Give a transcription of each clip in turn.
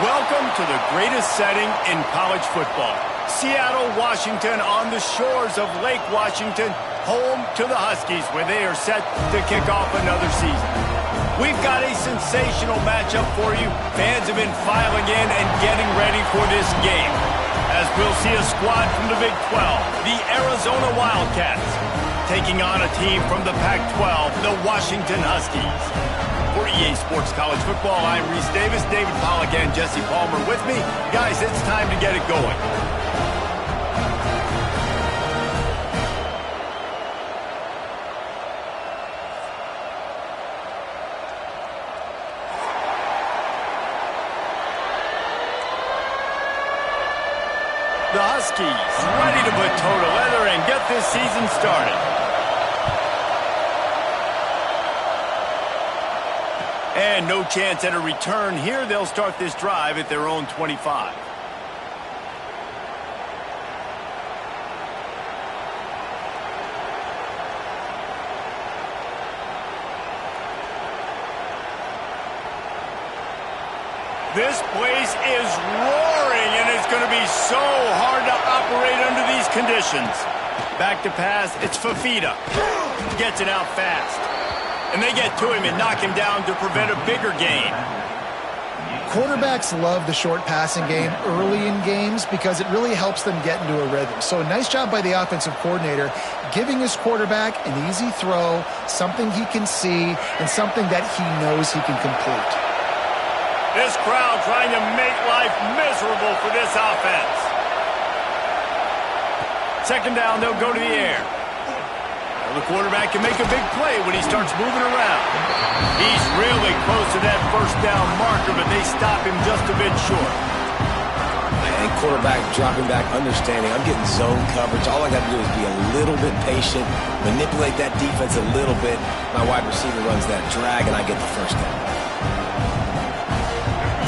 Welcome to the greatest setting in college football. Seattle, Washington, on the shores of Lake Washington, home to the Huskies, where they are set to kick off another season. We've got a sensational matchup for you. Fans have been filing in and getting ready for this game, as we'll see a squad from the Big 12, the Arizona Wildcats, taking on a team from the Pac-12, the Washington Huskies. For EA Sports College Football, I'm Reese Davis, David Pollack, and Jesse Palmer with me. Guys, it's time to get it going. The Huskies ready to put toe to leather and get this season started. And no chance at a return here. They'll start this drive at their own 25. This place is roaring, and it's going to be so hard to operate under these conditions. Back to pass, it's Fafita. Gets it out fast. And they get to him and knock him down to prevent a bigger gain. Quarterbacks love the short passing game early in games because it really helps them get into a rhythm. So a nice job by the offensive coordinator giving his quarterback an easy throw, something he can see, and something that he knows he can complete. This crowd trying to make life miserable for this offense. Second down, they'll go to the air. The quarterback can make a big play when he starts moving around. He's really close to that first down marker, but they stop him just a bit short. And quarterback dropping back, understanding I'm getting zone coverage. All I got to do is be a little bit patient, manipulate that defense a little bit. My wide receiver runs that drag, and I get the first down.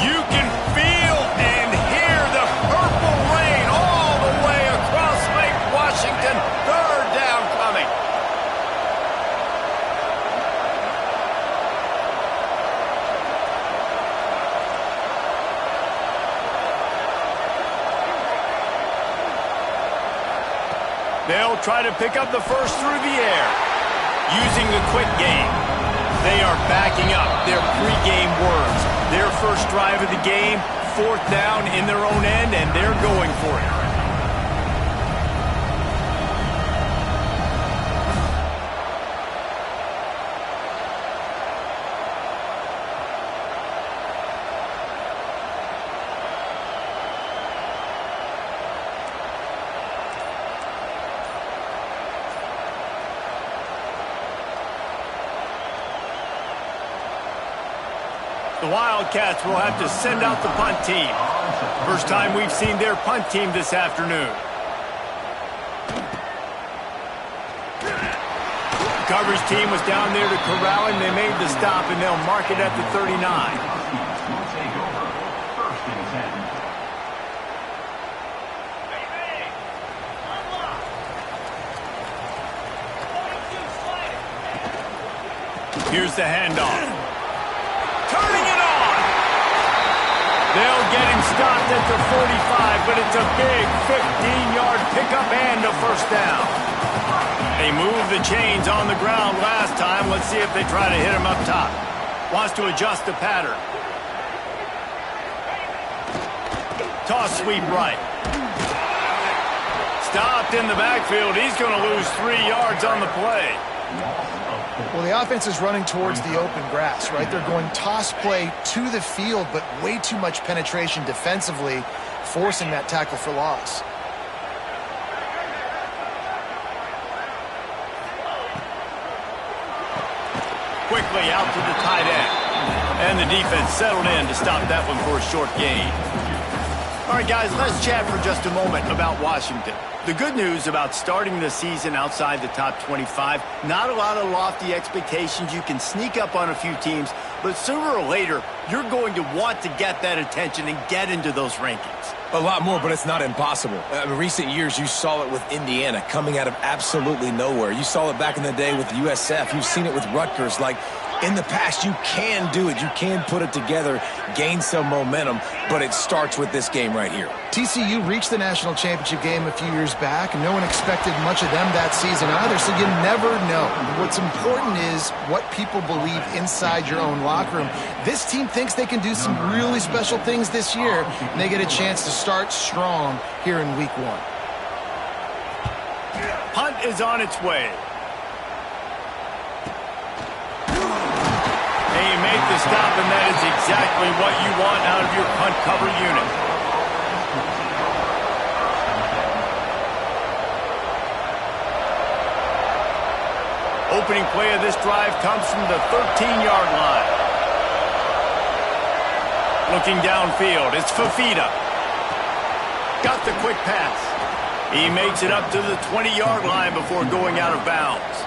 You can feel and hear the purple rain all the way across Lake Washington. Third down coming. They'll try to pick up the first through the air, using the quick game. They are backing up their pregame words. Their first drive of the game, fourth down in their own end, and they're going for it. The Wildcats will have to send out the punt team. First time we've seen their punt team this afternoon. The coverage team was down there to corral him. They made the stop, and they'll mark it at the 39. Here's the handoff. They'll get him stopped at the 45, but it's a big 15-yard pickup and a first down. They moved the chains on the ground last time. Let's see if they try to hit him up top. Wants to adjust the pattern. Toss sweep right. Stopped in the backfield. He's going to lose 3 yards on the play. Well, the offense is running towards the open grass, right? They're going toss play to the field, but way too much penetration defensively, forcing that tackle for loss. Quickly out to the tight end. And the defense settled in to stop that one for a short gain. All right, guys, let's chat for just a moment about Washington. The good news about starting the season outside the top 25, not a lot of lofty expectations. You can sneak up on a few teams, but sooner or later, you're going to want to get that attention and get into those rankings. A lot more, but it's not impossible. In recent years, you saw it with Indiana coming out of absolutely nowhere. You saw it back in the day with USF. You've seen it with Rutgers. Like, In the past, you can do it. You can put it together, gain some momentum, but it starts with this game right here. TCU reached the national championship game a few years back, and no one expected much of them that season either, so you never know. What's important is what people believe inside your own locker room. This team thinks they can do some really special things this year, and they get a chance to start strong here in week 1. Punt is on its way. You make the stop, and that is exactly what you want out of your punt cover unit. Opening play of this drive comes from the 13-yard line. Looking downfield, it's Fafita. Got the quick pass. He makes it up to the 20-yard line before going out of bounds.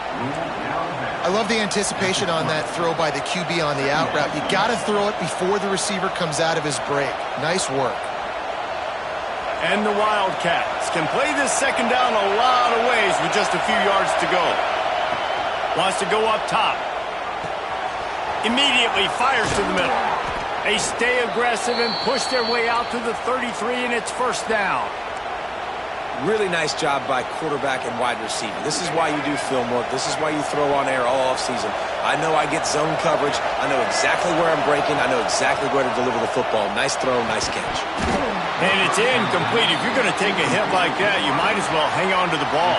I love the anticipation on that throw by the QB on the out route. You got to throw it before the receiver comes out of his break. Nice work. And the Wildcats can play this second down a lot of ways with just a few yards to go. Wants to go up top. Immediately fires to the middle. They stay aggressive and push their way out to the 33, and it's first down. Really nice job by quarterback and wide receiver. This is why you do film work. This is why you throw on air all offseason. I know I get zone coverage. I know exactly where I'm breaking. I know exactly where to deliver the football. Nice throw, nice catch. And it's incomplete. If you're going to take a hit like that, you might as well hang on to the ball.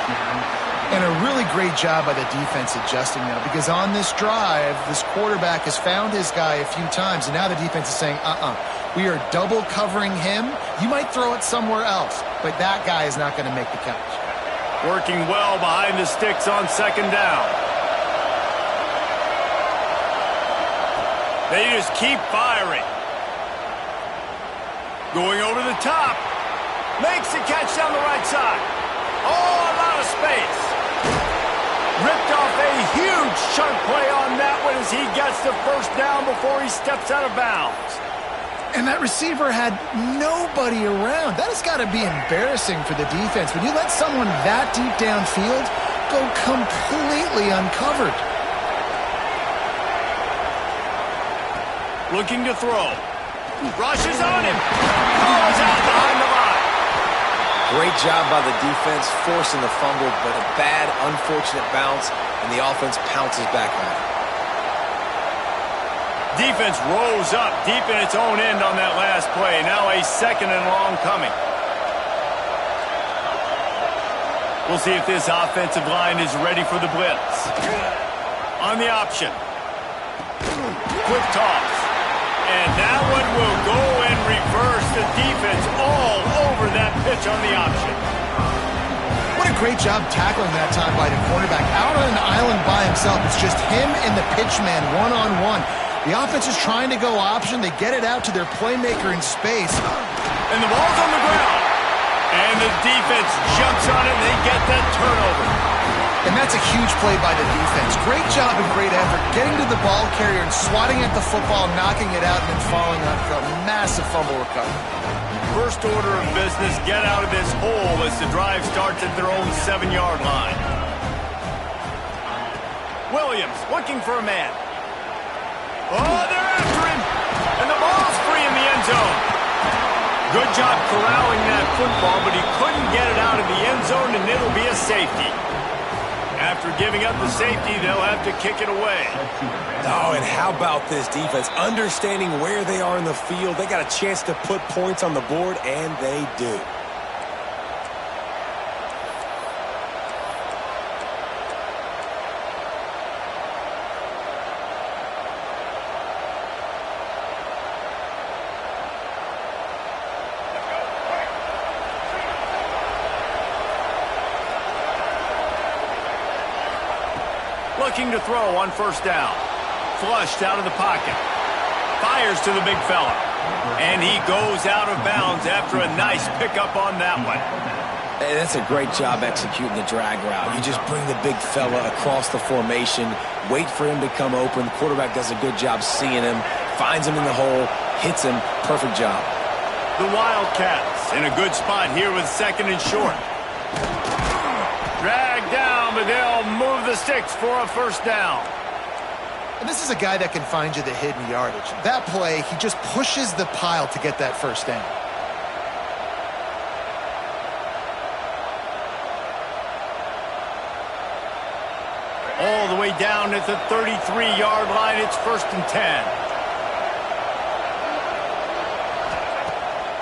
And a really great job by the defense adjusting now, because on this drive, this quarterback has found his guy a few times, and now the defense is saying, we are double covering him. You might throw it somewhere else, but that guy is not going to make the catch. Working well behind the sticks on second down. They just keep firing. Going over the top. Makes the catch down the right side. Oh, a lot of space. Ripped off a huge chunk play on that one as he gets the first down before he steps out of bounds. And that receiver had nobody around. That has got to be embarrassing for the defense. When you let someone that deep downfield go completely uncovered. Looking to throw. Rushes on him. Goes out behind the line. Great job by the defense, forcing the fumble, but a bad, unfortunate bounce, and the offense pounces back on it. Defense rose up deep in its own end on that last play. Now a second and long coming. We'll see if this offensive line is ready for the blitz. On the option. Quick toss. And that one will go and reverse the defense all over that pitch on the option. What a great job tackling that time by the cornerback. Out on an island by himself. It's just him and the pitch man one-on-one. The offense is trying to go option. They get it out to their playmaker in space. And the ball's on the ground. And the defense jumps on it and they get that turnover. And that's a huge play by the defense. Great job and great effort getting to the ball carrier and swatting at the football, knocking it out, and then falling on a massive fumble recovery. First order of business, get out of this hole as the drive starts at their own 7-yard line. Williams looking for a man. Oh, they're after him. And the ball's free in the end zone. Good job corralling that football, but he couldn't get it out of the end zone, and it'll be a safety. After giving up the safety, they'll have to kick it away. Oh, and how about this defense? Understanding where they are in the field. They got a chance to put points on the board, and they do. Looking to throw on first down. Flushed out of the pocket. Fires to the big fella. And he goes out of bounds after a nice pickup on that one. Hey, that's a great job executing the drag route. You just bring the big fella across the formation, wait for him to come open. The quarterback does a good job seeing him, finds him in the hole, hits him. Perfect job. The Wildcats in a good spot here with second and short. Dragged down, but they'll move the sticks for a first down. And this is a guy that can find you the hidden yardage. That play, he just pushes the pile to get that first down. All the way down at the 33-yard line. It's 1st and 10.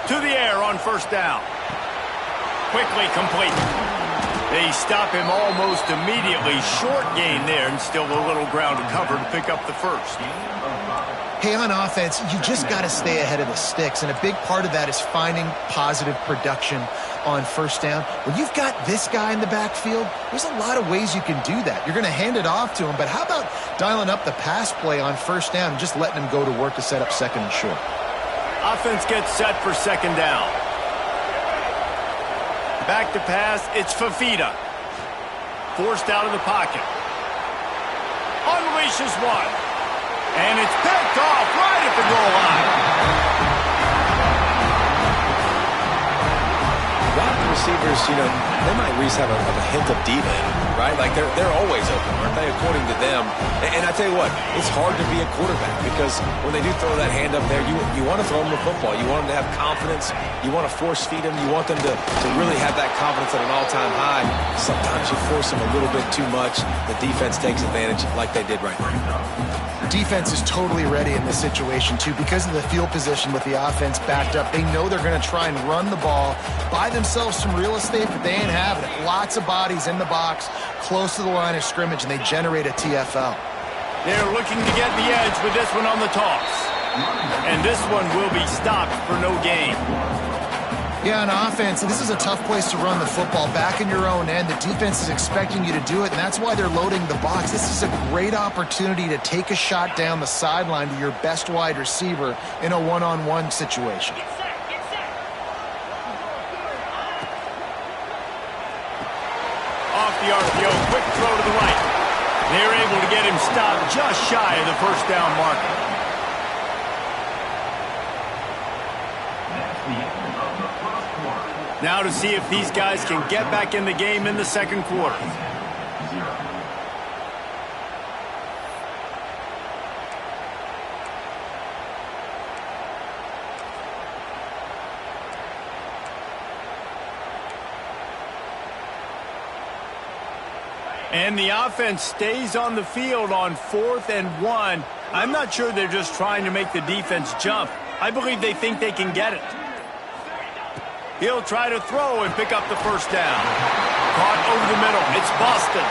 To the air on 1st down. Quickly complete. They stop him almost immediately. Short gain there, and still a little ground to cover to pick up the first. Hey, on offense, you just got to stay ahead of the sticks, and a big part of that is finding positive production on 1st down. When you've got this guy in the backfield, there's a lot of ways you can do that. You're going to hand it off to him, but how about dialing up the pass play on 1st down and just letting him go to work to set up 2nd and short? Offense gets set for 2nd down. Back to pass, it's Fafita. Forced out of the pocket. Unleashes one. And it's picked off right at the goal line. Wide receivers, you know, they might at least have a hint of diva in them, right? Like they're always open, aren't they, according to them? And I tell you what, it's hard to be a quarterback because when they do throw that hand up there, you want to throw them the football. You want them to have confidence. You want to force feed them. You want them to really have that confidence at an all-time high. Sometimes you force them a little bit too much. The defense takes advantage like they did right now. Defense is totally ready in this situation, too, because of the field position with the offense backed up. They know they're going to try and run the ball, buy themselves some real estate, but they ain't having it. Lots of bodies in the box, close to the line of scrimmage, and they generate a TFL. They're looking to get the edge with this one on the toss. And this one will be stopped for no gain. Yeah, on offense, this is a tough place to run the football. Back in your own end, the defense is expecting you to do it, and that's why they're loading the box. This is a great opportunity to take a shot down the sideline to your best wide receiver in a one-on-one situation. Off the RPO, quick throw to the right. They're able to get him stopped just shy of the 1st down marker. Now to see if these guys can get back in the game in the 2nd quarter. And the offense stays on the field on 4th and 1. I'm not sure they're just trying to make the defense jump. I believe they think they can get it. He'll try to throw and pick up the 1st down. Caught over the middle. It's Boston.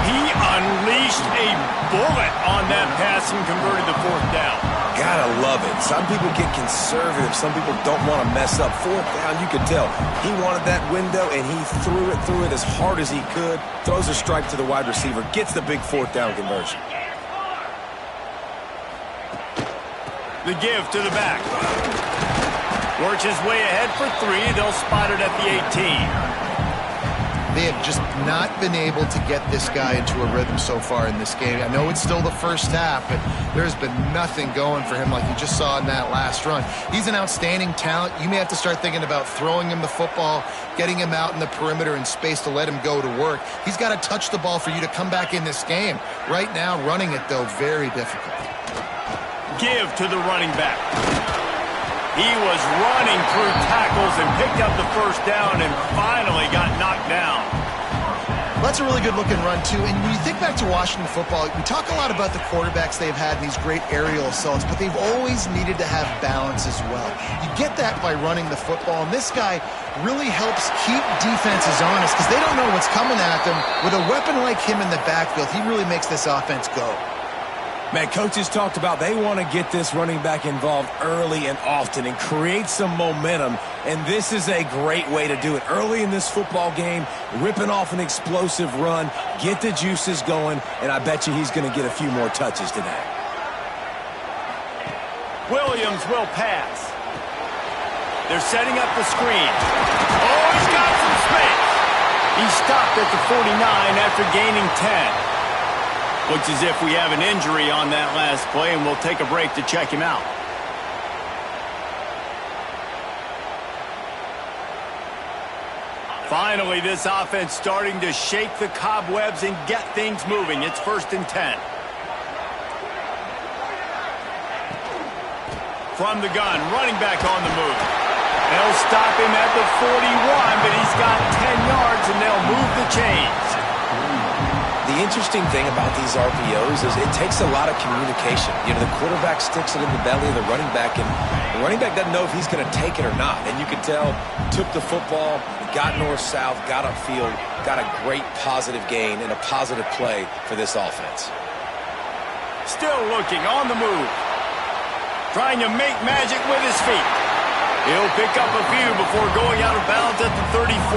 He unleashed a bullet on that pass and converted the 4th down. Gotta love it. Some people get conservative. Some people don't want to mess up. 4th down, you could tell. He wanted that window, and he threw it as hard as he could. Throws a strike to the wide receiver. Gets the big 4th down conversion. The give to the back. Works his way ahead for 3. They'll spot it at the 18. They have just not been able to get this guy into a rhythm so far in this game. I know it's still the first half, but there's been nothing going for him like you just saw in that last run. He's an outstanding talent. You may have to start thinking about throwing him the football, getting him out in the perimeter in space to let him go to work. He's got to touch the ball for you to come back in this game. Right now, running it, though, very difficult. Give to the running back. He was running through tackles and picked up the 1st down and finally got knocked down. That's a really good-looking run, too. And when you think back to Washington football, we talk a lot about the quarterbacks they've had, these great aerial assaults, but they've always needed to have balance as well. You get that by running the football, and this guy really helps keep defenses honest because they don't know what's coming at them. With a weapon like him in the backfield, he really makes this offense go. Man, coaches talked about they want to get this running back involved early and often and create some momentum, and this is a great way to do it. Early in this football game, ripping off an explosive run, get the juices going, and I bet you he's going to get a few more touches today. Williams will pass. They're setting up the screen. Oh, he's got some space. He stopped at the 49 after gaining 10. Looks as if we have an injury on that last play, and we'll take a break to check him out. Finally, this offense starting to shake the cobwebs and get things moving. It's 1st and 10. From the gun, running back on the move. They'll stop him at the 41, but he's got 10 yards, and they'll move the chains. The interesting thing about these RPOs is it takes a lot of communication. You know, the quarterback sticks it in the belly of the running back, and the running back doesn't know if he's going to take it or not. And you can tell, took the football, got north-south, got upfield, got a great positive gain and a positive play for this offense. Still looking on the move. Trying to make magic with his feet. He'll pick up a few before going out of bounds at the 34.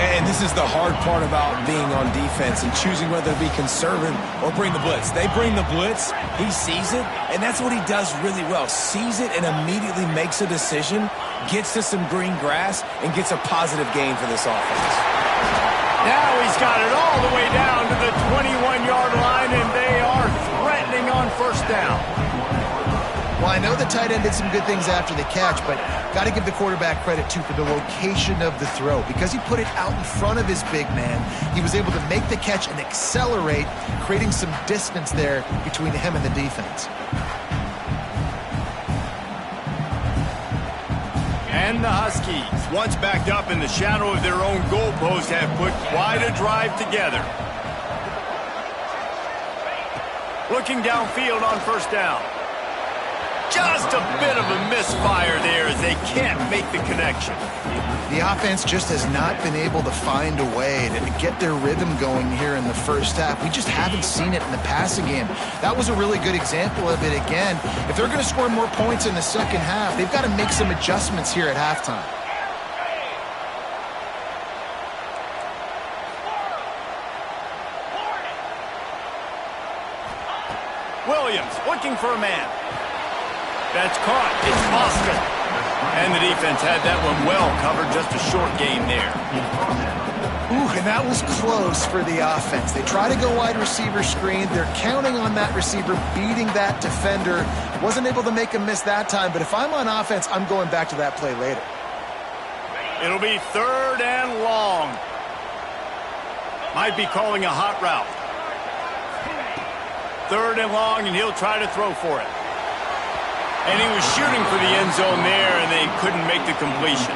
And this is the hard part about being on defense and choosing whether to be conservative or bring the blitz. They bring the blitz, he sees it, and that's what he does really well. Sees it and immediately makes a decision, gets to some green grass, and gets a positive gain for this offense. Now he's got it all the way down to the 21-yard line, and they are threatening on first down. Well, I know the tight end did some good things after the catch, but got to give the quarterback credit, too, for the location of the throw. Because he put it out in front of his big man, he was able to make the catch and accelerate, creating some distance there between him and the defense. And the Huskies, once backed up in the shadow of their own goalpost, have put quite a drive together. Looking downfield on first down. Just a bit of a misfire there as they can't make the connection. The offense just has not been able to find a way to get their rhythm going here in the first half. We just haven't seen it in the passing game. That was a really good example of it again. If they're going to score more points in the second half, they've got to make some adjustments here at halftime. Williams looking for a man. That's caught. It's Foster. And the defense had that one well covered. Just a short game there. Ooh, and that was close for the offense. They try to go wide receiver screen. They're counting on that receiver beating that defender. Wasn't able to make a miss that time, but if I'm on offense, I'm going back to that play later. It'll be 3rd and long. Might be calling a hot route. 3rd and long, and he'll try to throw for it. And he was shooting for the end zone there, and they couldn't make the completion.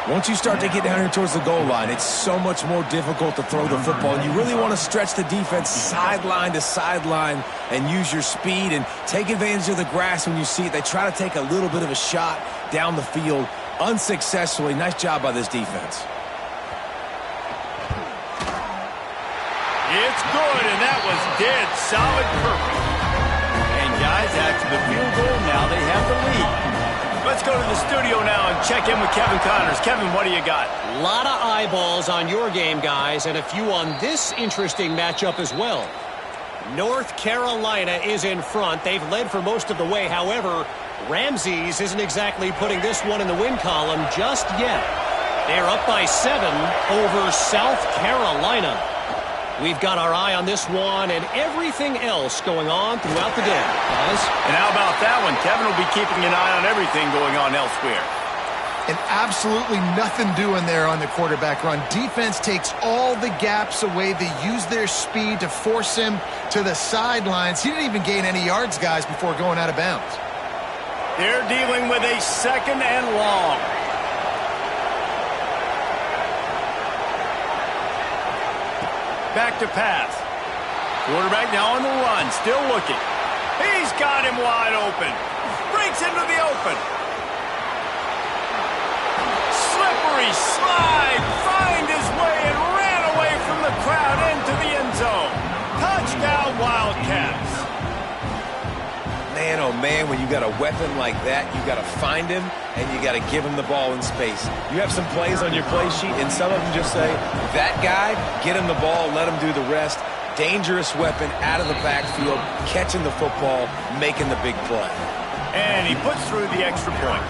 Once you start to get down here towards the goal line, it's so much more difficult to throw the football. And you really want to stretch the defense sideline to sideline and use your speed and take advantage of the grass when you see it. They try to take a little bit of a shot down the field unsuccessfully. Nice job by this defense. It's good, and that was dead solid perfect. And guys, after the field goal, now they have the lead. Let's go to the studio now and check in with Kevin Connors. Kevin, what do you got? A lot of eyeballs on your game, guys, and a few on this interesting matchup as well. North Carolina is in front. They've led for most of the way. However, Ramses isn't exactly putting this one in the win column just yet. They're up by 7 over South Carolina. We've got our eye on this one and everything else going on throughout the day. Guys? And how about that one? Kevin will be keeping an eye on everything going on elsewhere. And absolutely nothing doing there on the quarterback run. Defense takes all the gaps away. They use their speed to force him to the sidelines. He didn't even gain any yards, guys, before going out of bounds. They're dealing with a 2nd and long. Back to pass. Quarterback now on the run, still looking. He's got him wide open. Breaks into the open. Slippery slide, find his way and ran away from the crowd into the end zone. Touchdown, Wildcats. Man, oh man, when you got a weapon like that, you got to find him and you got to give him the ball in space. You have some plays on your play sheet, and some of them just say, that guy, get him the ball, let him do the rest. Dangerous weapon out of the backfield, catching the football, making the big play. And he puts through the extra point.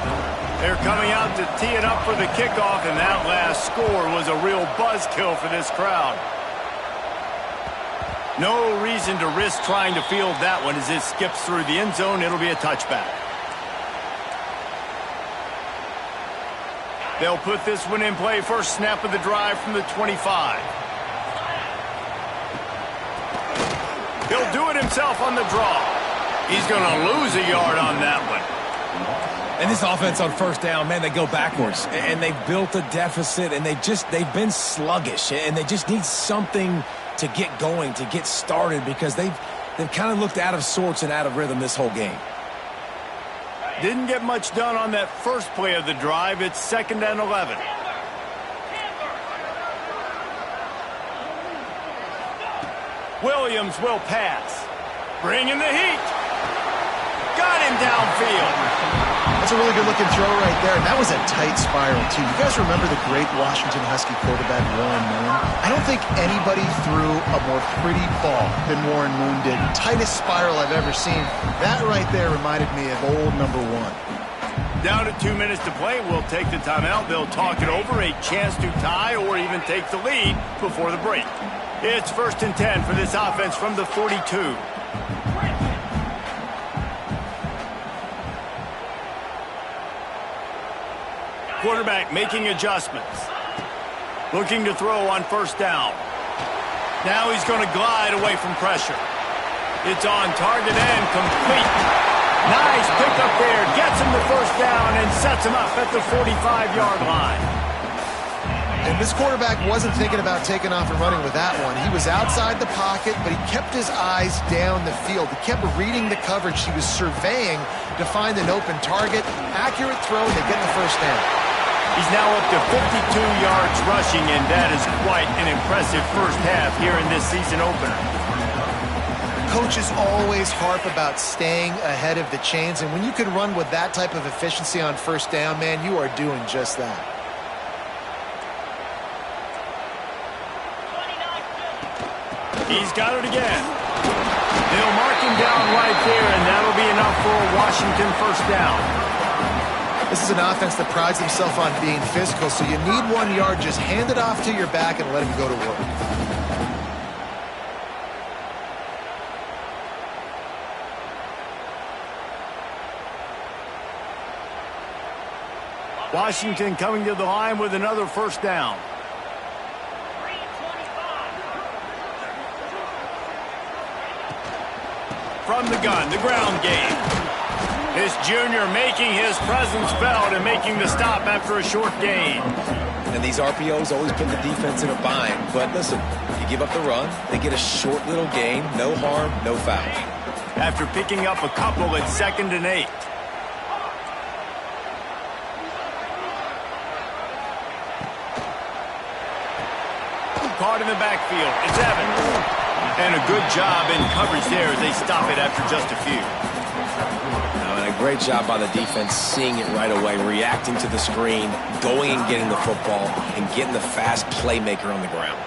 They're coming out to tee it up for the kickoff, and that last score was a real buzzkill for this crowd. No reason to risk trying to field that one as it skips through the end zone. It'll be a touchback. They'll put this one in play. First snap of the drive from the 25. He'll do it himself on the draw. He's going to lose a yard on that one. And this offense on first down, man, they go backwards. And they've built a deficit, and they've been sluggish. And they just need something to get going, to get started, because they've kind of looked out of sorts and out of rhythm this whole game. Didn't get much done on that first play of the drive. It's 2nd and 11. Williams will pass. Bringing the heat. Got him downfield. That's a really good-looking throw right there, and that was a tight spiral, too. You guys remember the great Washington Husky quarterback, Warren Moon? I don't think anybody threw a more pretty ball than Warren Moon did. Tightest spiral I've ever seen. That right there reminded me of old number 1. Down to 2 minutes to play. We'll take the timeout. They'll talk it over. A chance to tie or even take the lead before the break. It's 1st and 10 for this offense from the 42. Quarterback making adjustments. Looking to throw on first down. Now he's going to glide away from pressure. It's on target and complete. Nice pickup there. Gets him the first down and sets him up at the 45-yard line. And this quarterback wasn't thinking about taking off and running with that one. He was outside the pocket, but he kept his eyes down the field. He kept reading the coverage. He was surveying to find an open target. Accurate throw, they get the first down. He's now up to 52 yards rushing, and that is quite an impressive first half here in this season opener. Coaches always harp about staying ahead of the chains, and when you can run with that type of efficiency on first down, man, you are doing just that. He's got it again. They'll mark him down right there, and that'll be enough for a Washington first down. This is an offense that prides himself on being physical, so you need 1 yard. Just hand it off to your back and let him go to work. Washington coming to the line with another first down. From the gun, the ground game. This junior making his presence felt and making the stop after a short gain. And these RPOs always put the defense in a bind. But listen, you give up the run, they get a short little gain, no harm, no foul. After picking up a couple, it's 2nd and 8. Caught in the backfield. It's Evans. And a good job in coverage there as they stop it after just a few. And a great job by the defense seeing it right away, reacting to the screen, going and getting the football, and getting the fast playmaker on the ground.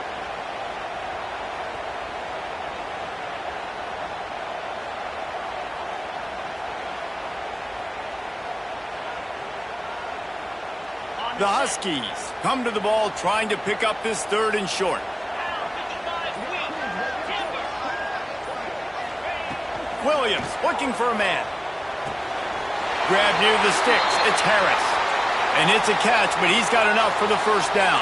The Huskies come to the ball trying to pick up this 3rd and short. Williams looking for a man. Grab near the sticks. It's Harris. And it's a catch, but he's got enough for the first down.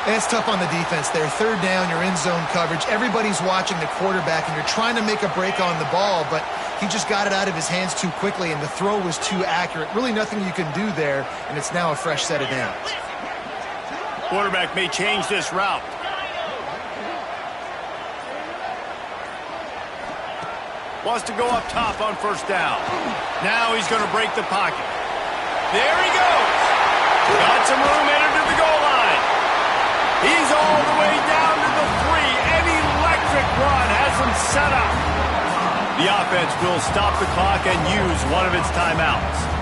And it's tough on the defense there. 3rd down, you're in zone coverage. Everybody's watching the quarterback, and you're trying to make a break on the ball, but he just got it out of his hands too quickly, and the throw was too accurate. Really nothing you can do there, and it's now a fresh set of downs. Quarterback may change this route. Wants to go up top on first down. Now he's going to break the pocket. There he goes. Got some room headed to the goal line. He's all the way down to the 3. An electric run has him set up. The offense will stop the clock and use one of its timeouts.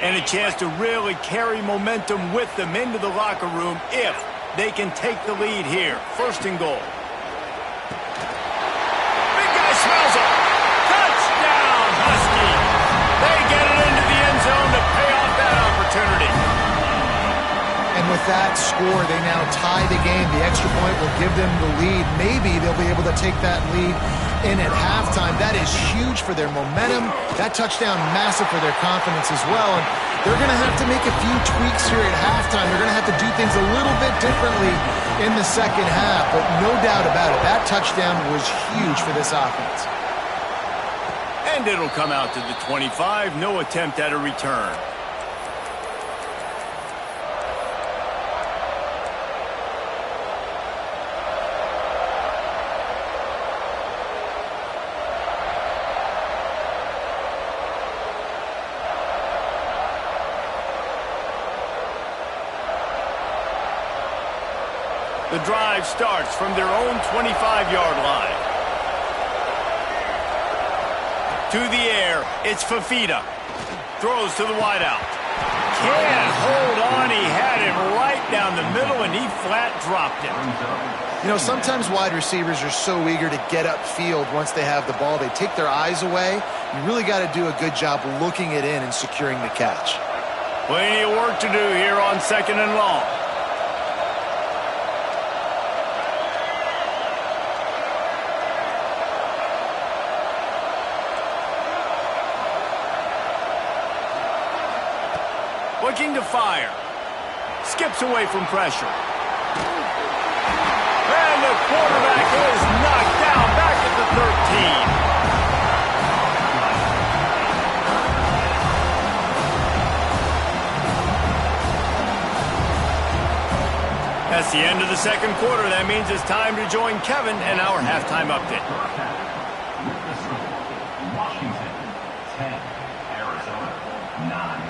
And a chance to really carry momentum with them into the locker room if they can take the lead here. 1st and goal. Big guy smells it. Touchdown, Husky. They get it into the end zone to pay off that opportunity. And with that score, they now tie the game. The extra point will give them the lead. Maybe they'll be able to take that lead in at halftime. That is huge for their momentum. That touchdown, massive for their confidence as well. And they're going to have to make a few tweaks here at halftime. They're going to have to do things a little bit differently in the second half. But no doubt about it, that touchdown was huge for this offense. And it'll come out to the 25. No attempt at a return. The drive starts from their own 25-yard line. To the air, it's Fafita. Throws to the wideout. Can't hold on. He had it right down the middle, and he flat dropped it. You know, sometimes wide receivers are so eager to get upfield once they have the ball. They take their eyes away. You really got to do a good job looking it in and securing the catch. Plenty of work to do here on 2nd and long. Looking to fire. Skips away from pressure. And the quarterback is knocked down back at the 13. That's the end of the second quarter. That means it's time to join Kevin and our halftime update. Washington, 10. Arizona, 9.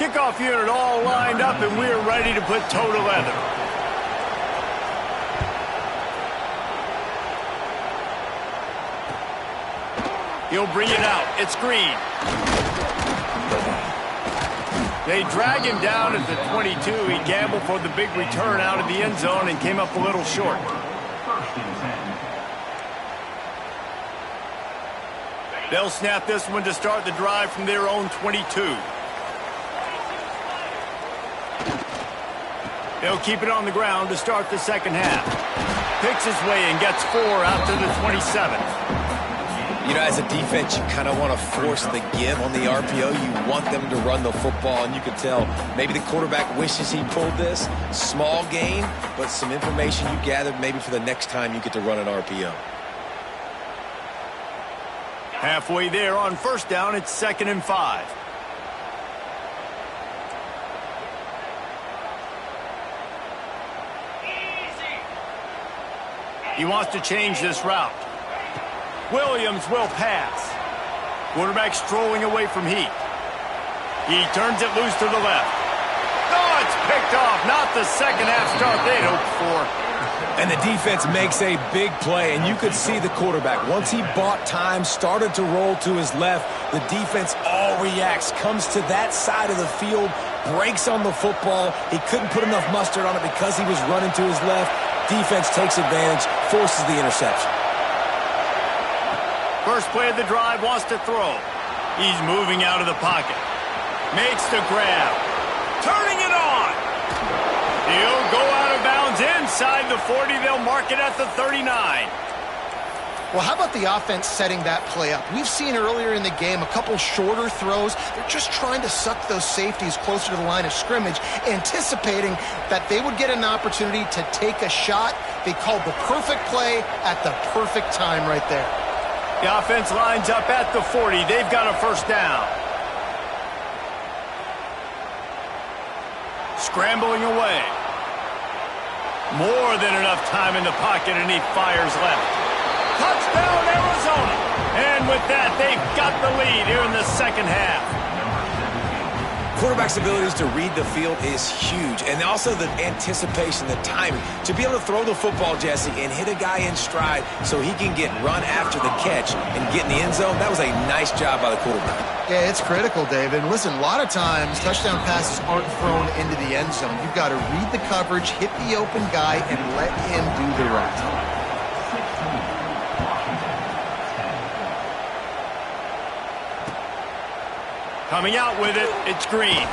Kickoff unit all lined up, and we're ready to put toe to leather. He'll bring it out. It's Green. They drag him down at the 22. He gambled for the big return out of the end zone and came up a little short. They'll snap this one to start the drive from their own 22. They'll keep it on the ground to start the second half. Picks his way and gets 4 out to the 27. You know, as a defense, you kind of want to force the give on the RPO. You want them to run the football, and you can tell maybe the quarterback wishes he pulled this. Small gain, but some information you gathered maybe for the next time you get to run an RPO. Halfway there on first down, it's 2nd and 5. He wants to change this route. Williams will pass. Quarterback strolling away from Heat. He turns it loose to the left. Oh, it's picked off. Not the second half start they'd hoped for. And the defense makes a big play, and you could see the quarterback. Once he bought time, started to roll to his left, the defense all reacts, comes to that side of the field, breaks on the football. He couldn't put enough mustard on it because he was running to his left. Defense takes advantage, forces the interception. First play of the drive, wants to throw. He's moving out of the pocket. Makes the grab. Turning it on. He'll go out of bounds inside the 40. They'll mark it at the 39. Well, how about the offense setting that play up? We've seen earlier in the game a couple shorter throws. They're just trying to suck those safeties closer to the line of scrimmage, anticipating that they would get an opportunity to take a shot. They called the perfect play at the perfect time right there. The offense lines up at the 40. They've got a first down. Scrambling away. More than enough time in the pocket, and he fires left. Touchdown, Arizona! And with that, they've got the lead here in the second half. Quarterback's abilities to read the field is huge, and also the anticipation, the timing. To be able to throw the football, Jesse, and hit a guy in stride so he can get run after the catch and get in the end zone, that was a nice job by the quarterback. Yeah, it's critical, David. Listen, a lot of times touchdown passes aren't thrown into the end zone. You've got to read the coverage, hit the open guy, and let him do the rest. Coming out with it, it's Green.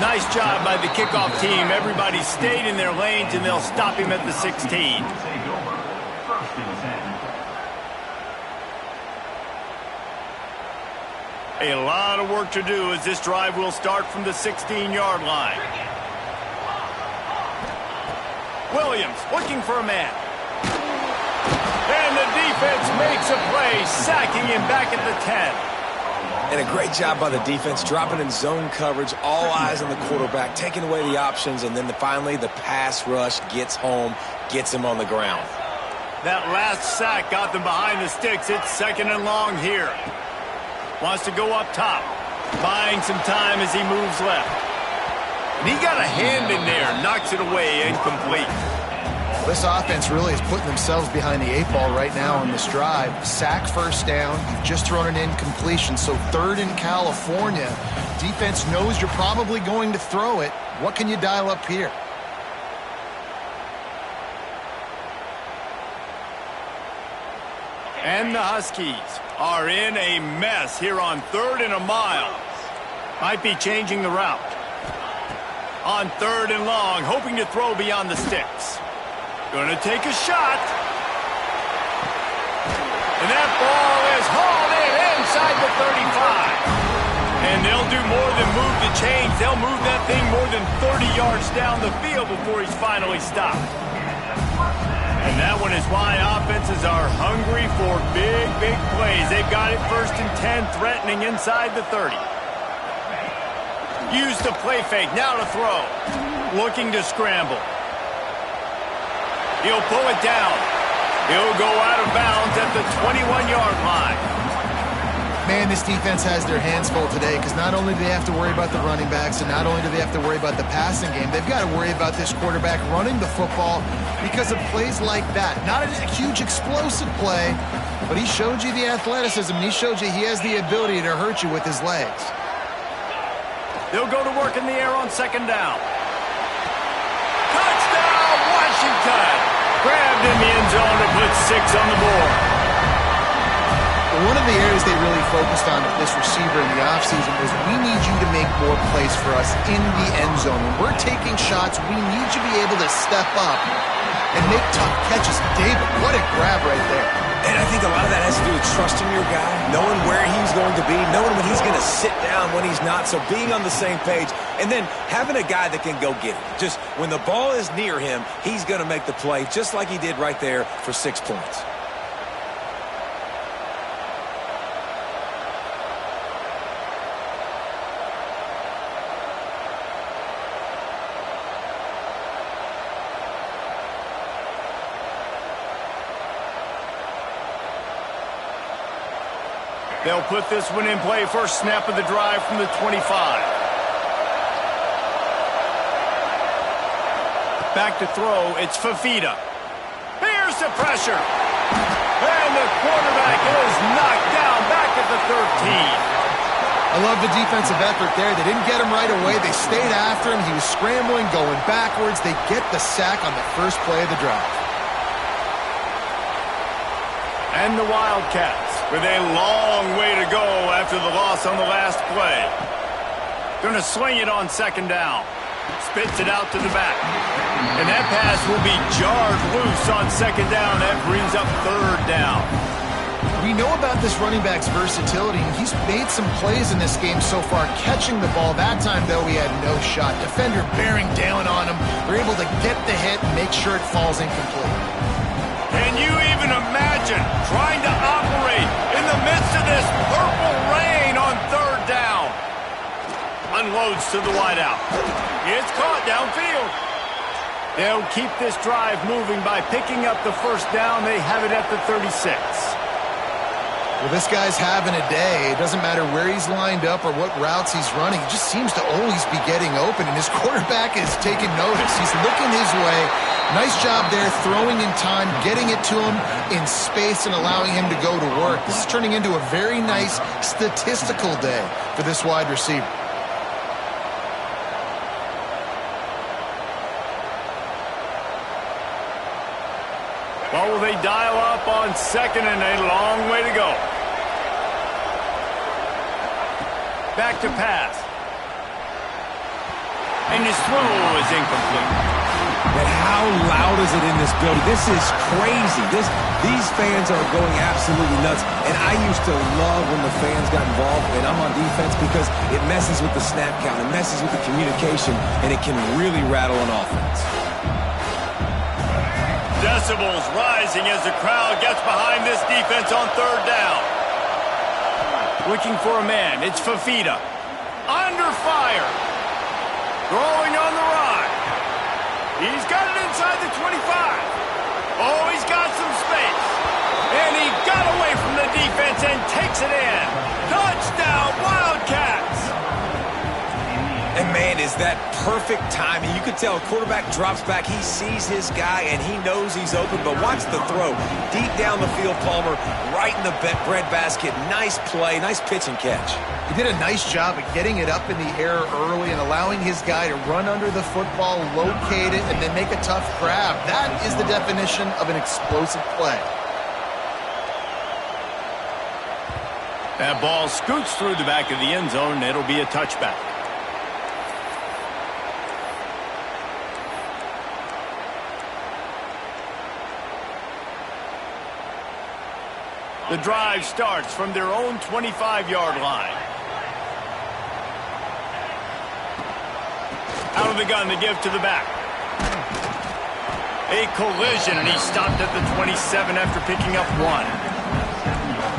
Nice job by the kickoff team. Everybody stayed in their lanes, and they'll stop him at the 16. Take over. First and 10. A lot of work to do as this drive will start from the 16-yard line. Williams looking for a man. And the defense makes a play, sacking him back at the 10. And a great job by the defense, dropping in zone coverage, all eyes on the quarterback, taking away the options, and then finally the pass rush gets home, gets him on the ground. That last sack got them behind the sticks. It's 2nd and long here. Wants to go up top, buying some time as he moves left. And he got a hand in there, knocks it away, incomplete. This offense really is putting themselves behind the 8-ball right now on this drive. Sack, first down. You've just thrown an incompletion, so 3rd in California. Defense knows you're probably going to throw it. What can you dial up here? And the Huskies are in a mess here on 3rd and a mile. Might be changing the route. On 3rd and long, hoping to throw beyond the sticks. Gonna take a shot. And that ball is hauled in inside the 35. And they'll do more than move the chains. They'll move that thing more than 30 yards down the field before he's finally stopped. And that one is why offenses are hungry for big, big plays. They've got it 1st and 10, threatening inside the 30. Use the play fake, now to throw. Looking to scramble. He'll pull it down. He'll go out of bounds at the 21-yard line. Man, this defense has their hands full today because not only do they have to worry about the running backs and not only do they have to worry about the passing game, they've got to worry about this quarterback running the football because of plays like that. Not a huge explosive play, but he showed you the athleticism, and he showed you he has the ability to hurt you with his legs. They'll go to work in the air on 2nd down. Touchdown, Washington! Grabbed in the end zone to put 6 on the board. One of the areas they really focused on with this receiver in the offseason was we need you to make more plays for us in the end zone. When we're taking shots, we need you to be able to step up and make tough catches. David, what a grab right there. And I think a lot of that has to do with trusting your guy, knowing where he's going to be, knowing when he's going to sit down, when he's not, so being on the same page, and then having a guy that can go get it. Just when the ball is near him, he's going to make the play, just like he did right there for 6 points. They'll put this one in play. First snap of the drive from the 25. Back to throw. It's Fafita. Here's the pressure. And the quarterback is knocked down back at the 13. I love the defensive effort there. They didn't get him right away. They stayed after him. He was scrambling, going backwards. They get the sack on the first play of the drive. And the Wildcats with a long way to go after the loss on the last play. Going to swing it on 2nd down. Spits it out to the back. And that pass will be jarred loose on 2nd down. That brings up 3rd down. We know about this running back's versatility, and he's made some plays in this game so far, catching the ball. That time, though, he had no shot. Defender bearing down on him. They're able to get the hit and make sure it falls incomplete. Can you even imagine trying to operate in the midst of this purple rain on 3rd down? Unloads to the wideout. It's caught downfield. They'll keep this drive moving by picking up the first down. They have it at the 36. Well, this guy's having a day. It doesn't matter where he's lined up or what routes he's running. He just seems to always be getting open, and his quarterback is taking notice. He's looking his way. Nice job there, throwing in time, getting it to him in space and allowing him to go to work. This is turning into a very nice statistical day for this wide receiver. What will they dial up on 2nd and a long way to go? back to pass. And his throw is incomplete. And how loud is it in this building? This is crazy. These fans are going absolutely nuts. And I used to love when the fans got involved, and I'm on defense, because it messes with the snap count, it messes with the communication, and it can really rattle an offense. Decibels rising as the crowd gets behind this defense on third down. Looking for a man. It's Fafita. Under fire. Throwing on the run. He's got it inside the 25. Oh, he's got some space. And he got away from the defense and takes it in. Touchdown, Wildcats. And, man, is that perfect timing. You could tell a quarterback drops back. He sees his guy, and he knows he's open. But watch the throw. Deep down the field, Palmer, right in the bread basket. Nice play, nice pitch and catch. He did a nice job of getting it up in the air early and allowing his guy to run under the football, locate it, and then make a tough grab. That is the definition of an explosive play. That ball scoots through the back of the end zone, and it'll be a touchback. The drive starts from their own 25-yard line. Out of the gun, they give to the back. A collision, and he stopped at the 27 after picking up one.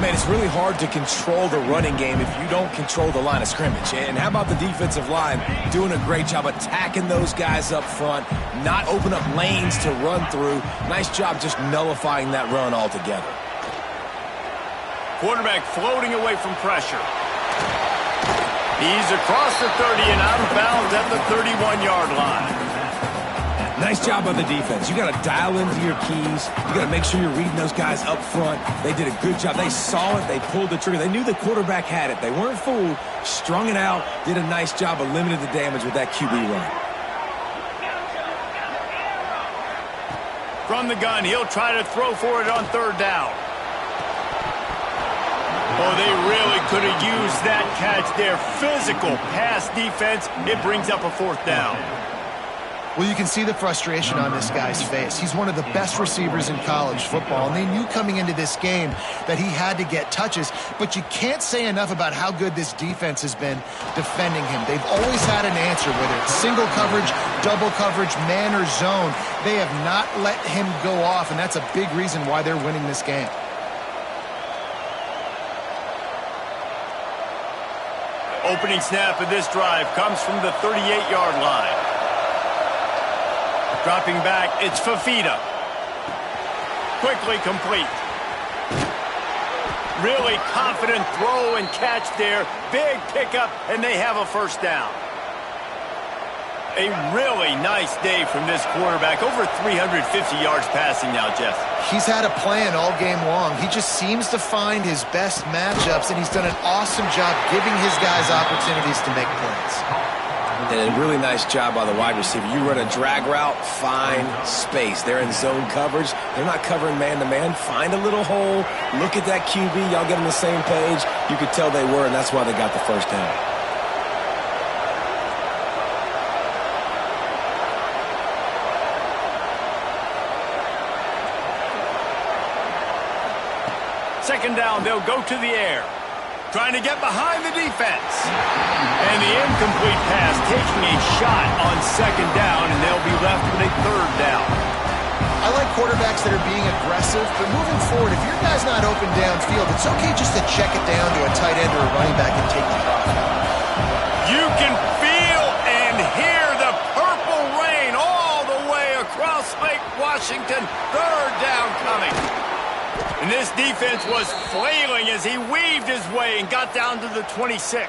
Man, it's really hard to control the running game if you don't control the line of scrimmage. And how about the defensive line doing a great job attacking those guys up front, not open up lanes to run through. Nice job just nullifying that run altogether. Quarterback floating away from pressure. He's across the 30 and out of bounds at the 31-yard line. Nice job by the defense. You got to dial into your keys. You got to make sure you're reading those guys up front. They did a good job. They saw it. They pulled the trigger. They knew the quarterback had it. They weren't fooled. Strung it out. Did a nice job of limiting the damage with that QB run. From the gun, he'll try to throw for it on third down. Oh, they really could have used that catch there. Physical pass defense. It brings up a fourth down. Well, you can see the frustration on this guy's face. He's one of the best receivers in college football, and they knew coming into this game that he had to get touches, but you can't say enough about how good this defense has been defending him. They've always had an answer, whether it's single coverage, double coverage, man or zone. They have not let him go off, and that's a big reason why they're winning this game. Opening snap of this drive comes from the 38-yard line. Dropping back, it's Fafita. Quickly complete. Really confident throw and catch there. Big pickup, and they have a first down. A really nice day from this quarterback. Over 350 yards passing now, Jeff. He's had a plan all game long. He just seems to find his best matchups, and he's done an awesome job giving his guys opportunities to make plays. And a really nice job by the wide receiver. You run a drag route, find space. They're in zone coverage. They're not covering man-to-man. Find a little hole. Look at that QB. Y'all get on the same page. You could tell they were, and that's why they got the first down. Second down, they'll go to the air. Trying to get behind the defense. And the incomplete pass taking a shot on second down, and they'll be left with a third down. I like quarterbacks that are being aggressive, but moving forward, if your guy's not open downfield, it's okay just to check it down to a tight end or a running back and take the profit. You can feel and hear the purple rain all the way across Lake Washington. Third down coming. And this defense was flailing as he weaved his way and got down to the 26.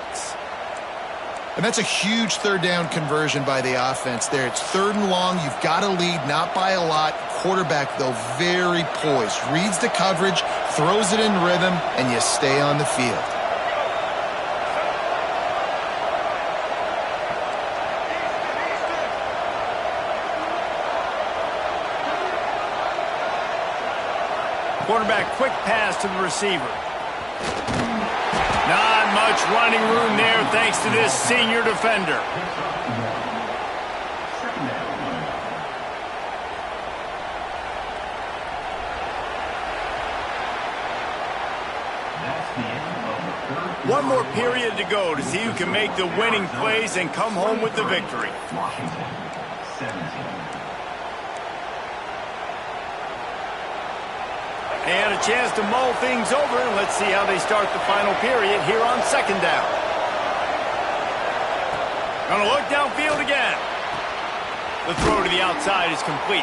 And that's a huge third down conversion by the offense there. It's third and long. You've got to lead, not by a lot. Quarterback, though, very poised. Reads the coverage, throws it in rhythm, and you stay on the field. Quarterback, quick pass to the receiver. Not much much running room there thanks to this senior defender. One more period to go to see who can make the winning plays and come home with the victory. Washington, 17. And a chance to mull things over, and let's see how they start the final period here on second down. Gonna look downfield again. The throw to the outside is complete.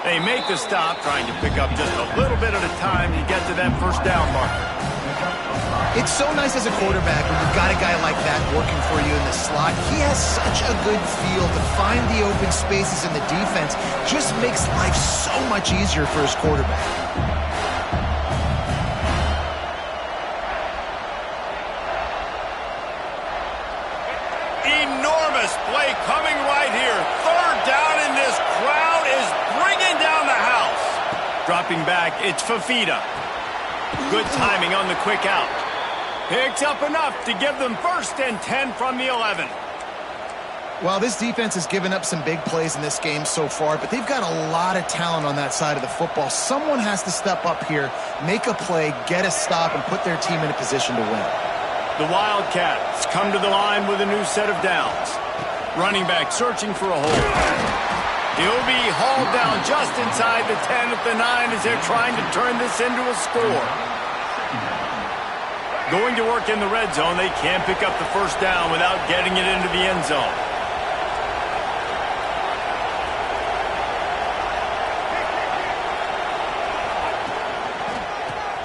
They make the stop, trying to pick up just a little bit at a time to get to that first down marker. It's so nice as a quarterback when you've got a guy like that working for you in the slot. He has such a good feel to find the open spaces in the defense. Just makes life so much easier for his quarterback. Enormous play coming right here. Third down, and this crowd is bringing down the house. Dropping back, it's Fafita. Good timing on the quick out. Picks up enough to give them 1st and 10 from the 11. Well, this defense has given up some big plays in this game so far, but they've got a lot of talent on that side of the football. Someone has to step up here, make a play, get a stop, and put their team in a position to win. The Wildcats come to the line with a new set of downs. Running back searching for a hole. He'll be hauled down just inside the 10 at the 9 as they're trying to turn this into a score. Going to work in the red zone, they can't pick up the first down without getting it into the end zone.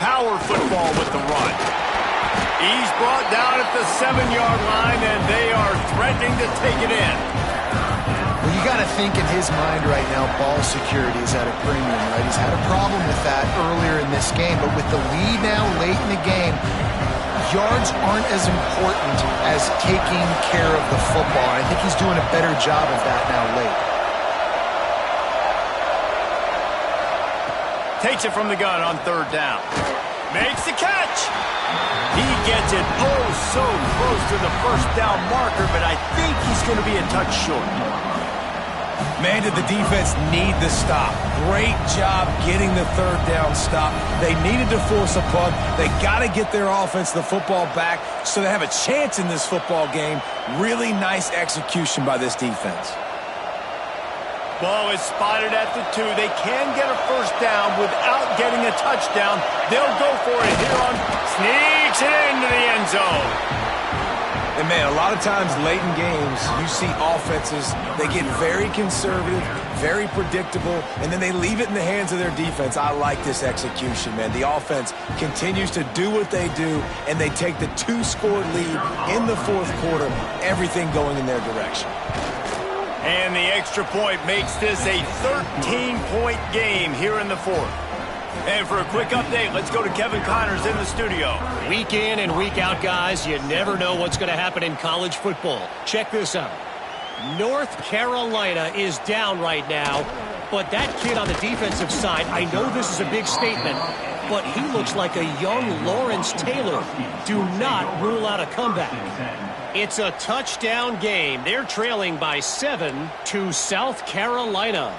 Power football with the run. He's brought down at the 7-yard line, and they are threatening to take it in. Well, you got to think in his mind right now, ball security is at a premium, right? He's had a problem with that earlier in this game, but with the lead now late in the game, yards aren't as important as taking care of the football. I think he's doing a better job of that now late. Takes it from the gun on 3rd down. Makes the catch. He gets it oh so close to the first down marker, but I think he's going to be a touch short. Man, did the defense need the stop. Great job getting the 3rd down stop. They needed to force a punt. They got to get their offense the football back so they have a chance in this football game. Really nice execution by this defense. Ball is spotted at the 2. They can get a first down without getting a touchdown. They'll go for it here on. Sneaks it into the end zone. And, man, a lot of times late in games, you see offenses, they get very conservative, very predictable, and then they leave it in the hands of their defense. I like this execution, man. The offense continues to do what they do, and they take the 2-score lead in the 4th quarter, everything going in their direction. And the extra point makes this a 13-point game here in the 4th. And for a quick update, let's go to Kevin Connors in the studio. Week in and week out, guys, you never know what's going to happen in college football. Check this out. North Carolina is down right now, but that kid on the defensive side, I know this is a big statement, but he looks like a young Lawrence Taylor. Do not rule out a comeback. It's a touchdown game. They're trailing by 7 to South Carolina.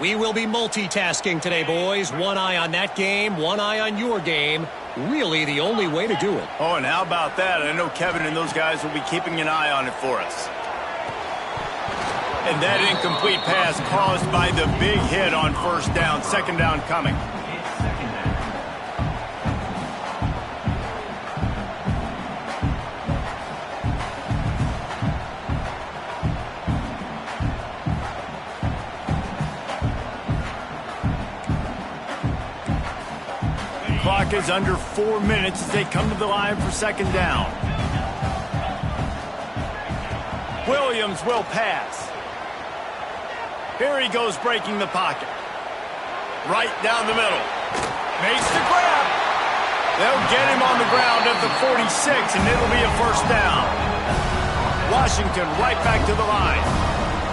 We will be multitasking today, boys. One eye on that game, one eye on your game. Really the only way to do it. Oh, and how about that? I know Kevin and those guys will be keeping an eye on it for us. And that incomplete pass caused by the big hit on 1st down. 2nd down coming. Clock is under 4 minutes as they come to the line for 2nd down. Williams will pass. Here he goes breaking the pocket. Right down the middle. Makes the grab. They'll get him on the ground at the 46, and it'll be a 1st down. Washington right back to the line.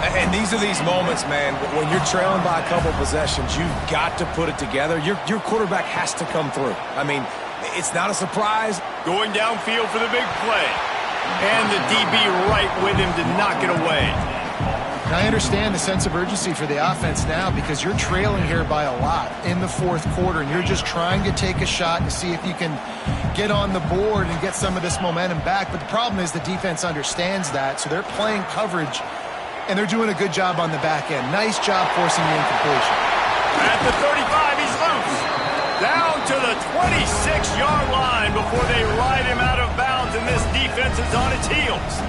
And these are these moments, man, when you're trailing by a couple possessions, you've got to put it together. Your quarterback has to come through. I mean, It's not a surprise. Going downfield for the big play. And the DB right with him to knock it away. And I understand the sense of urgency for the offense now because you're trailing here by a lot in the fourth quarter, and you're just trying to take a shot to see if you can get on the board and get some of this momentum back. But the problem is the defense understands that, so they're playing coverage, and they're doing a good job on the back end. Nice job forcing the incompletion. At the 35, he's loose. Down to the 26-yard line before they ride him out of bounds, and this defense is on its heels.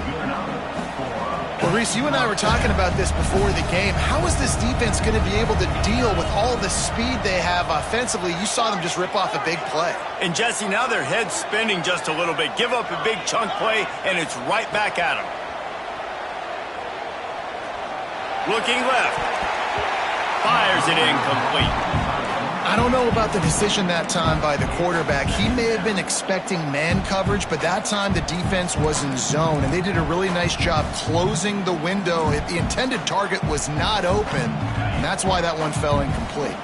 Well, Reese, you and I were talking about this before the game. How is this defense going to be able to deal with all the speed they have offensively? You saw them just rip off a big play. And, Jesse, now their head's spinning just a little bit. Give up a big chunk play, and it's right back at them. Looking left. Fires it incomplete. I don't know about the decision that time by the quarterback. He may have been expecting man coverage, but that time the defense was in zone, and they did a really nice job closing the window. The intended target was not open, and that's why that one fell incomplete.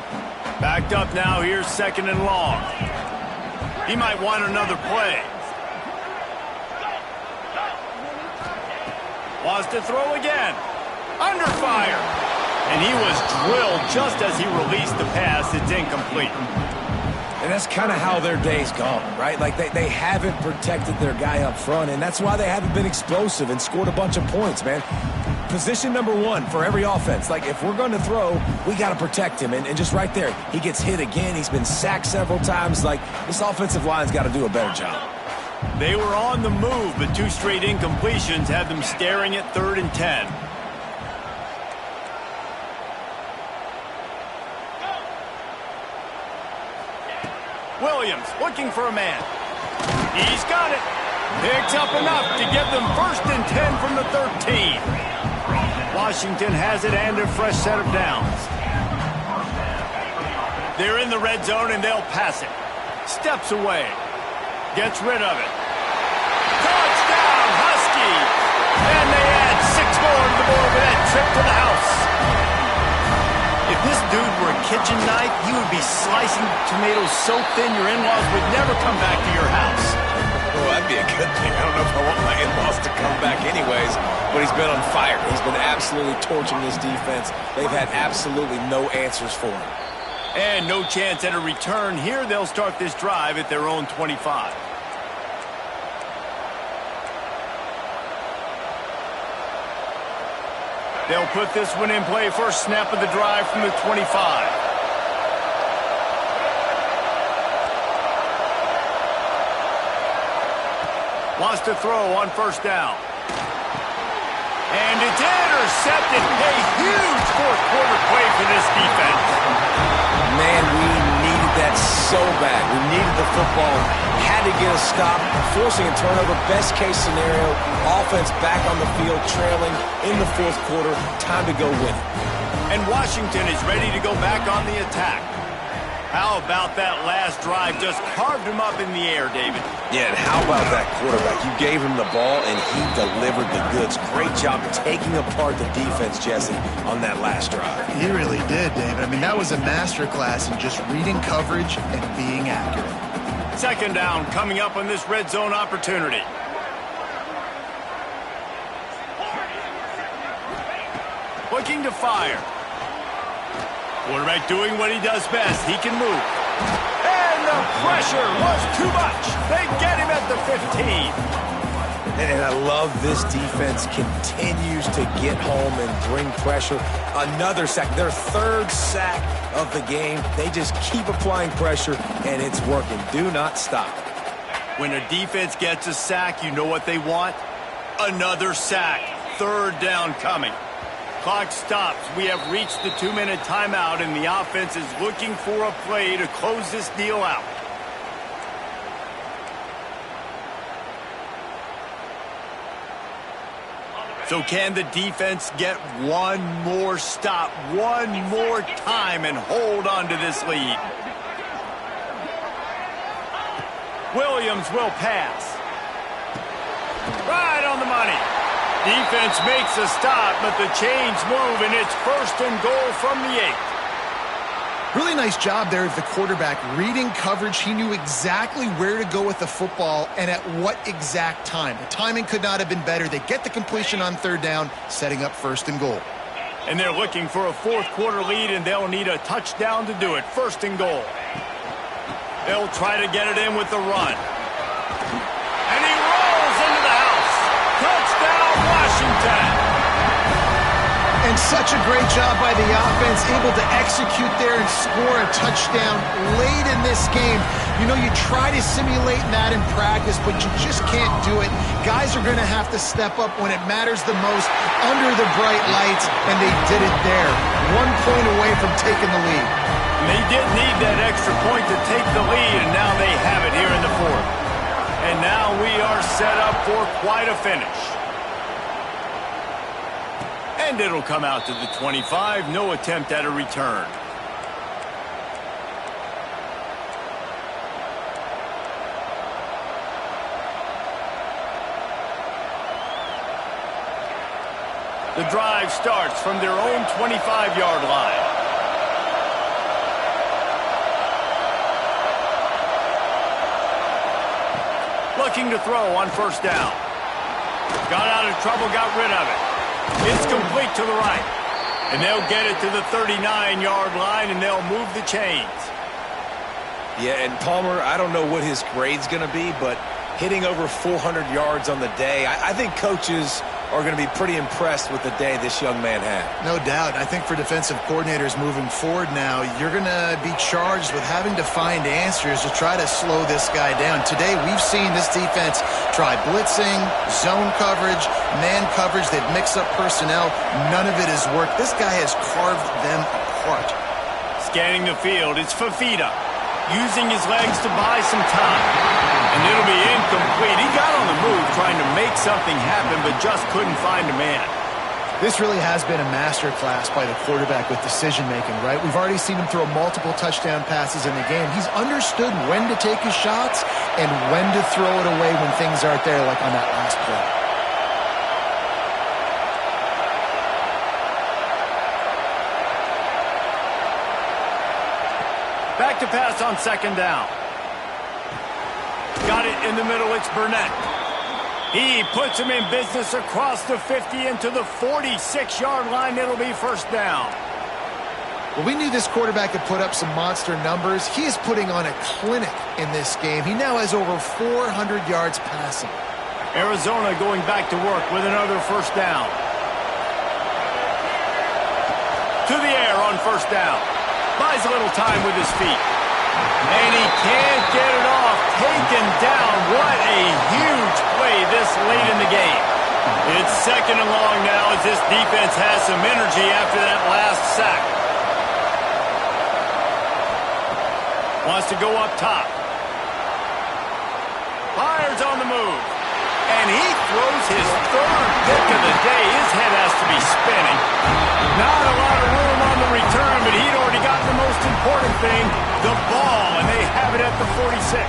Backed up now. Here's 2nd and long. He might want another play. Wants to throw again. Under fire. And he was drilled just as he released the pass. It's incomplete. And that's kind of how their day's gone, right? Like they haven't protected their guy up front, and that's why they haven't been explosive and scored a bunch of points, man. Position number one for every offense. Like, if we're going to throw, we got to protect him. And just right there, he gets hit again. He's been sacked several times. Like, this offensive line's got to do a better job. They were on the move, but 2 straight incompletions had them staring at 3rd and 10. Williams looking for a man. He's got it. Picks up enough to give them 1st and 10 from the 13. Washington has it and a fresh set of downs. They're in the red zone and they'll pass it. Steps away. Gets rid of it. Touchdown, Huskies! And they add 6 more to the board with that trip to the house. If this dude were a kitchen knife, you would be slicing tomatoes so thin your in-laws would never come back to your house. Well, that'd be a good thing. I don't know if I want my in-laws to come back anyways, but he's been on fire. He's been absolutely torching this defense. They've had absolutely no answers for him. And no chance at a return. Here they'll start this drive at their own 25. They'll put this one in play. First snap of the drive from the 25. Wants to throw on 1st down. And it's intercepted. A huge 4th quarter play for this defense. Man, we needed that so bad. We needed the football. Had to get a stop. Forcing a turnover. Best case scenario. Offense back on the field, trailing in the 4th quarter. Time to go win it. And Washington is ready to go back on the attack. How about that last drive? Just carved him up in the air, David. Yeah, and how about that quarterback? You gave him the ball, and he delivered the goods. Great job taking apart the defense, Jesse, on that last drive. He really did, David. I mean, that was a masterclass in just reading coverage and being accurate. 2nd down coming up on this red zone opportunity. Looking to fire. Quarterback doing what he does best. He can move. And the pressure was too much. They get him at the 15. And I love this defense continues to get home and bring pressure. Another sack. Their 3rd sack of the game. They just keep applying pressure, and it's working. Do not stop. When a defense gets a sack, you know what they want? Another sack. 3rd down coming. Clock stops. We have reached the 2-minute timeout, and the offense is looking for a play to close this deal out. So can the defense get one more stop, one more time, and hold on to this lead? Williams will pass. Right on the money. Defense makes a stop, but the chains move, and it's 1st and goal from the 8. Really nice job there of the quarterback. Reading coverage, he knew exactly where to go with the football and at what exact time. The timing could not have been better. They get the completion on third down, setting up 1st and goal. And they're looking for a 4th quarter lead, and they'll need a touchdown to do it. 1st and goal. They'll try to get it in with the run. And he rolls into the house. Touchdown, Washington. And such a great job by the offense, able to execute there and score a touchdown late in this game. You know, you try to simulate that in practice, but you just can't do it. Guys are going to have to step up when it matters the most under the bright lights, and they did it there. 1 point away from taking the lead. They did need that extra point to take the lead, and now they have it here in the 4th. And now we are set up for quite a finish. And it'll come out to the 25. No attempt at a return. The drive starts from their own 25-yard line. Looking to throw on 1st down. Got out of trouble, got rid of it. It's complete to the right. And they'll get it to the 39-yard line, and they'll move the chains. Yeah, and Palmer, I don't know what his grade's going to be, but hitting over 400 yards on the day, I think coaches are going to be pretty impressed with the day this young man had. No doubt. I think for defensive coordinators moving forward now, you're going to be charged with having to find answers to try to slow this guy down. Today, we've seen this defense try blitzing, zone coverage, man coverage. They've mixed up personnel. None of it has worked. This guy has carved them apart. Scanning the field, it's Fafita, using his legs to buy some time. And it'll be incomplete. He got on the move trying to make something happen, but just couldn't find a man. This really has been a masterclass by the quarterback with decision-making, right? We've already seen him throw multiple touchdown passes in the game. He's understood when to take his shots and when to throw it away when things aren't there, like on that last play. Back to pass on 2nd down. Got it in the middle, it's Burnett. He puts him in business across the 50 into the 46-yard line. It'll be 1st down. Well, we knew this quarterback could put up some monster numbers. He is putting on a clinic in this game. He now has over 400 yards passing. Arizona going back to work with another 1st down. To the air on 1st down. Buys a little time with his feet. And he can't get it off. Taken down. What a huge play this late in the game. It's 2nd and long now as this defense has some energy after that last sack. Wants to go up top. Fires on the move. And he throws his 3rd pick of the day. His head has to be spinning. Not a lot of room on the return, but he'd already gotten the most important thing, the ball, and they have it at the 46.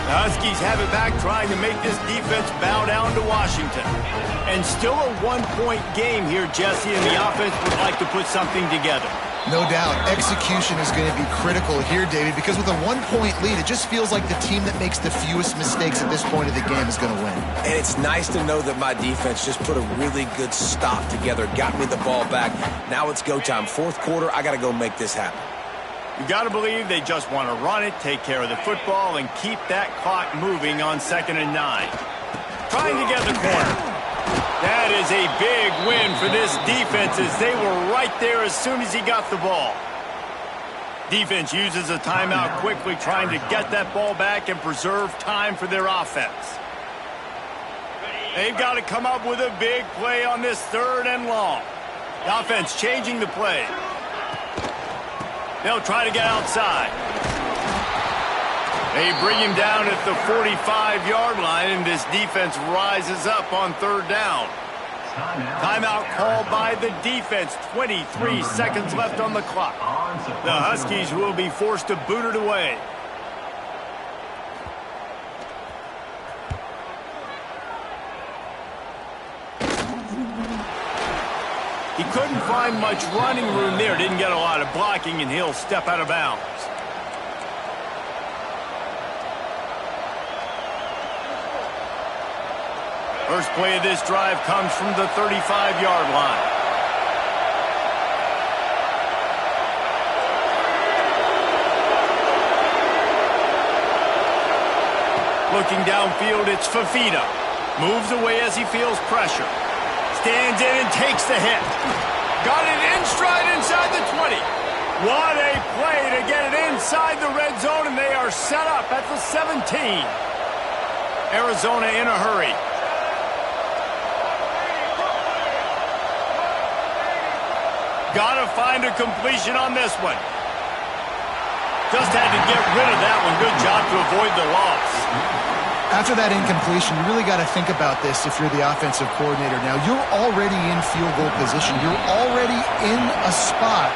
The Huskies have it back, trying to make this defense bow down to Washington. And still a 1-point game here, Jesse, and the offense would like to put something together. No doubt. Execution is going to be critical here, David, because with a 1-point lead, it just feels like the team that makes the fewest mistakes at this point of the game is going to win. And it's nice to know that my defense just put a really good stop together, got me the ball back. Now it's go time. 4th quarter, I got to go make this happen. You got to believe they just want to run it, take care of the football, and keep that clock moving on 2nd and 9. Trying to get the corner. That is a big win for this defense as they were right there as soon as he got the ball. Defense uses a timeout quickly, trying to get that ball back and preserve time for their offense. They've got to come up with a big play on this 3rd and long. The offense changing the play. They'll try to get outside. They bring him down at the 45-yard line, and this defense rises up on 3rd down. Timeout called by the defense. 23 seconds left on the clock. The Huskies will be forced to boot it away. He couldn't find much running room there. Didn't get a lot of blocking, and he'll step out of bounds. First play of this drive comes from the 35-yard line. Looking downfield, it's Fafita. Moves away as he feels pressure. Stands in and takes the hit. Got it in stride inside the 20. What a play to get it inside the red zone, and they are set up at the 17. Arizona in a hurry. Got to find a completion on this one. Just had to get rid of that one. Good job to avoid the loss. After that incompletion, you really got to think about this if you're the offensive coordinator. Now, you're already in field goal position. You're already in a spot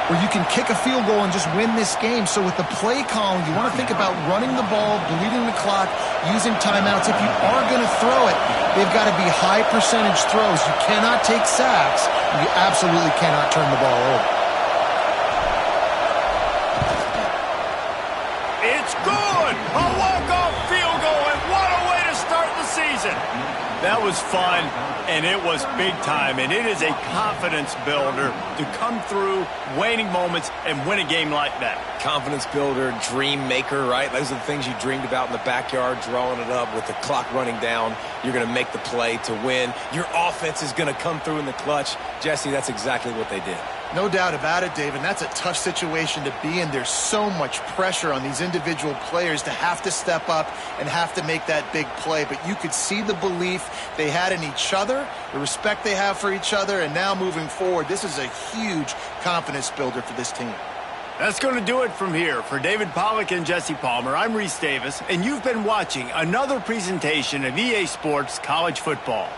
where you can kick a field goal and just win this game. So with the play calling, you want to think about running the ball, bleeding the clock, using timeouts. If you are going to throw it, they've got to be high percentage throws. You cannot take sacks, and you absolutely cannot turn the ball over. It's good! A walk-off field goal, and what a way to start the season! That was fun, and it was big time, and it is a confidence builder to come through waning moments and win a game like that. Confidence builder, dream maker, right? Those are the things you dreamed about in the backyard, drawing it up with the clock running down. You're going to make the play to win. Your offense is going to come through in the clutch. Jesse, that's exactly what they did. No doubt about it, Dave, and that's a tough situation to be in. There's so much pressure on these individual players to have to step up and have to make that big play. But you could see the belief they had in each other, the respect they have for each other, and now moving forward, this is a huge confidence builder for this team. That's going to do it from here. For David Pollack and Jesse Palmer, I'm Reese Davis, and you've been watching another presentation of EA Sports College Football.